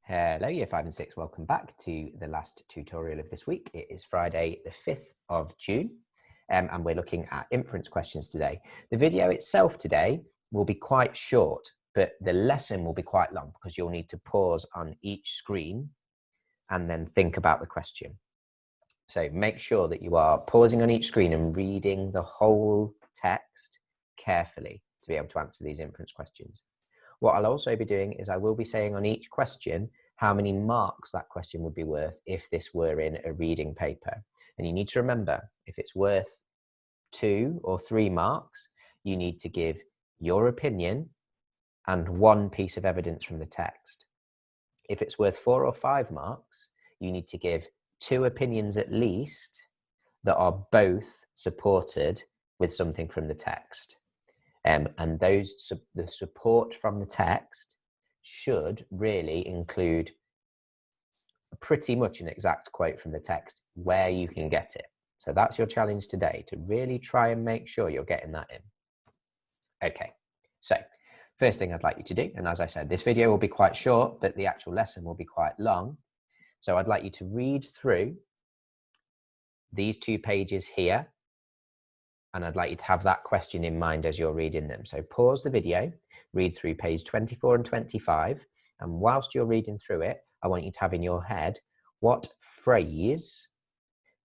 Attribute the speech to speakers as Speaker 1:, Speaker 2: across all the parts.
Speaker 1: Hello, Year 5 and 6. Welcome back to the last tutorial of this week. It is Friday, the 5th of June, and we're looking at inference questions today. The video itself today will be quite short, but the lesson will be quite long because you'll need to pause on each screen and then think about the question. So make sure that you are pausing on each screen and reading the whole text carefully to be able to answer these inference questions. What I'll also be doing is I will be saying on each question how many marks that question would be worth if this were in a reading paper. And you need to remember, if it's worth 2 or 3 marks, you need to give your opinion and 1 piece of evidence from the text. If it's worth 4 or 5 marks, you need to give 2 opinions at least that are both supported with something from the text. And the support from the text should really include pretty much an exact quote from the text where you can get it. So that's your challenge today, to really try and make sure you're getting that in. Okay, so first thing I'd like you to do, and as I said, this video will be quite short, but the actual lesson will be quite long. So I'd like you to read through these 2 pages here, and I'd like you to have that question in mind as you're reading them. So pause the video, read through page 24 and 25, and whilst you're reading through it, I want you to have in your head what phrase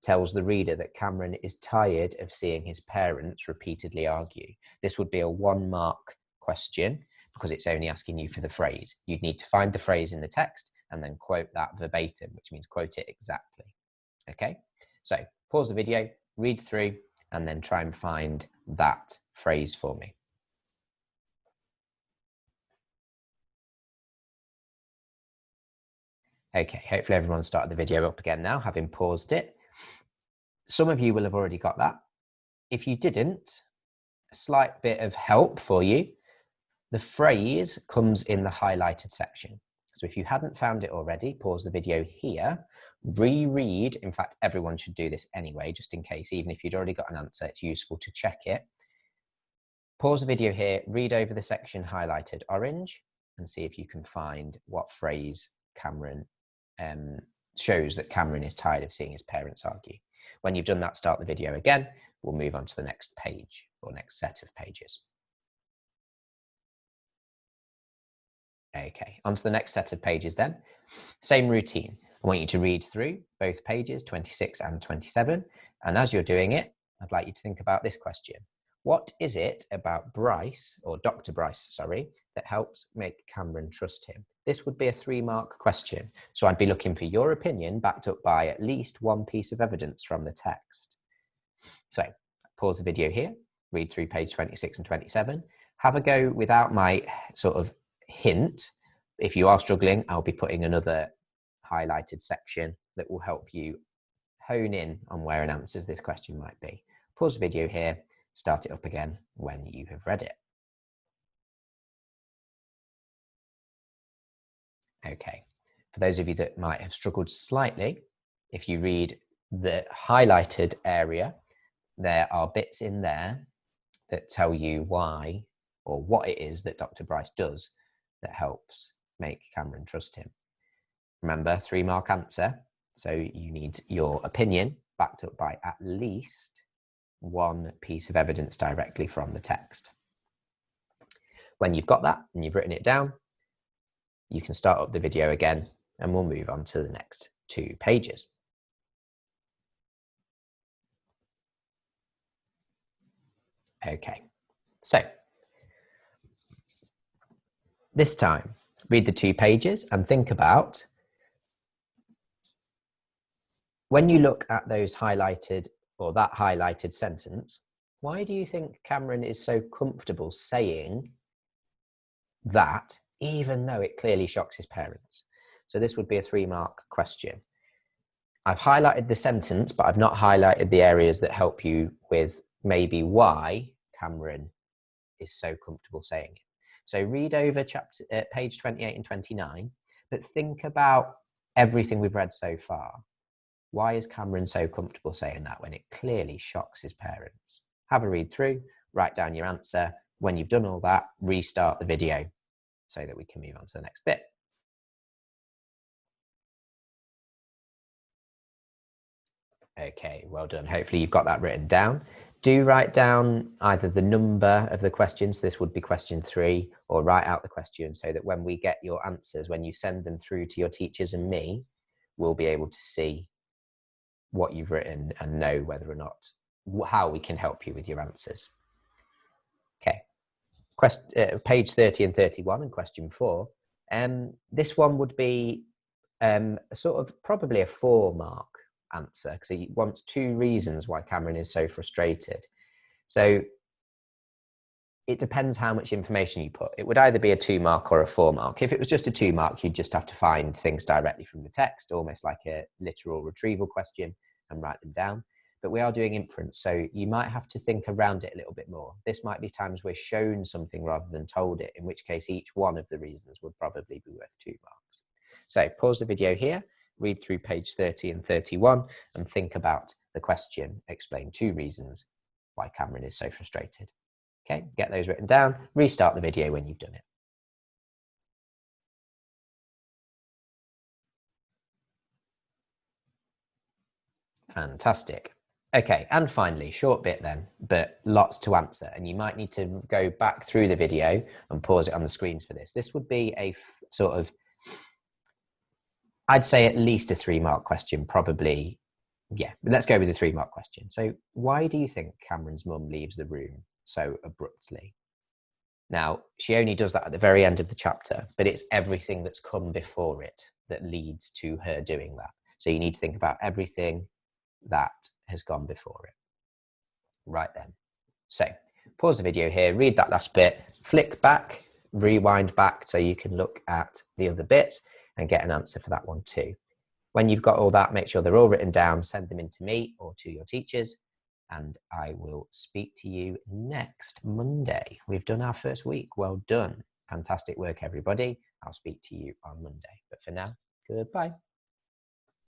Speaker 1: tells the reader that Cameron is tired of seeing his parents repeatedly argue. This would be a 1 mark question because it's only asking you for the phrase. You'd need to find the phrase in the text and then quote that verbatim, which means quote it exactly. Okay, so pause the video, read through, and then try and find that phrase for me. Okay, hopefully everyone started the video up again now, having paused it. Some of you will have already got that. If you didn't, a slight bit of help for you. The phrase comes in the highlighted section. So if you hadn't found it already, pause the video here, reread. In fact, everyone should do this anyway, just in case, even if you'd already got an answer, it's useful to check it. Pause the video here, read over the section highlighted orange, and see if you can find what phrase Cameron shows that Cameron is tired of seeing his parents argue. When you've done that, start the video again. We'll move on to the next page or next set of pages. Okay, on to the next set of pages then. Same routine. I want you to read through both pages 26 and 27. And as you're doing it, I'd like you to think about this question. What is it about Bryce, or Dr. Bryce, sorry, that helps make Cameron trust him? This would be a 3 mark question. So I'd be looking for your opinion backed up by at least 1 piece of evidence from the text. So pause the video here, read through page 26 and 27. Have a go without my sort of hint. If you are struggling, I'll be putting another highlighted section that will help you hone in on where an answer to this question might be. Pause the video here, start it up again when you have read it. Okay, for those of you that might have struggled slightly, if you read the highlighted area, there are bits in there that tell you why or what it is that Dr. Bryce does that helps make Cameron trust him. Remember, 3 mark answer, so you need your opinion backed up by at least 1 piece of evidence directly from the text. When you've got that and you've written it down, you can start up the video again and we'll move on to the next 2 pages. Okay, so this time, read the 2 pages and think about, when you look at those highlighted or that highlighted sentence, why do you think Cameron is so comfortable saying that, even though it clearly shocks his parents? So this would be a 3 mark question. I've highlighted the sentence, but I've not highlighted the areas that help you with maybe why Cameron is so comfortable saying it. So read over page 28 and 29, but think about everything we've read so far. Why is Cameron so comfortable saying that when it clearly shocks his parents? Have a read through, write down your answer. When you've done all that, restart the video so that we can move on to the next bit. Okay, well done. Hopefully you've got that written down. Do write down either the number of the questions, this would be question 3, or write out the question so that when we get your answers, when you send them through to your teachers and me, we'll be able to see what you've written and know whether or not, how we can help you with your answers. Okay, page 30 and 31 and question 4. This one would be sort of probably a 4-mark answer because he wants 2 reasons why Cameron is so frustrated. So it depends how much information you put. It would either be a 2-mark or a 4-mark. If it was just a 2-mark, you'd just have to find things directly from the text, almost like a literal retrieval question, and write them down. But we are doing inference, so you might have to think around it a little bit more. This might be times we're shown something rather than told it, in which case each one of the reasons would probably be worth 2 marks. So pause the video here, read through page 30 and 31, and think about the question. Explain 2 reasons why Cameron is so frustrated. Okay, get those written down, restart the video when you've done it. Fantastic. Okay, and finally, short bit then, but lots to answer, and you might need to go back through the video and pause it on the screens for this. This would be a sort of, I'd say at least a 3-mark question, probably. Yeah, but let's go with the 3-mark question. So why do you think Cameron's mum leaves the room so abruptly? Now, she only does that at the very end of the chapter, but it's everything that's come before it that leads to her doing that. So you need to think about everything that has gone before it. Right then. So pause the video here, read that last bit, flick back, rewind back so you can look at the other bit and get an answer for that one too. When you've got all that, make sure they're all written down, send them in to me or to your teachers, and I will speak to you next Monday. We've done our first week. Well done. Fantastic work, everybody. I'll speak to you on Monday. But for now, goodbye.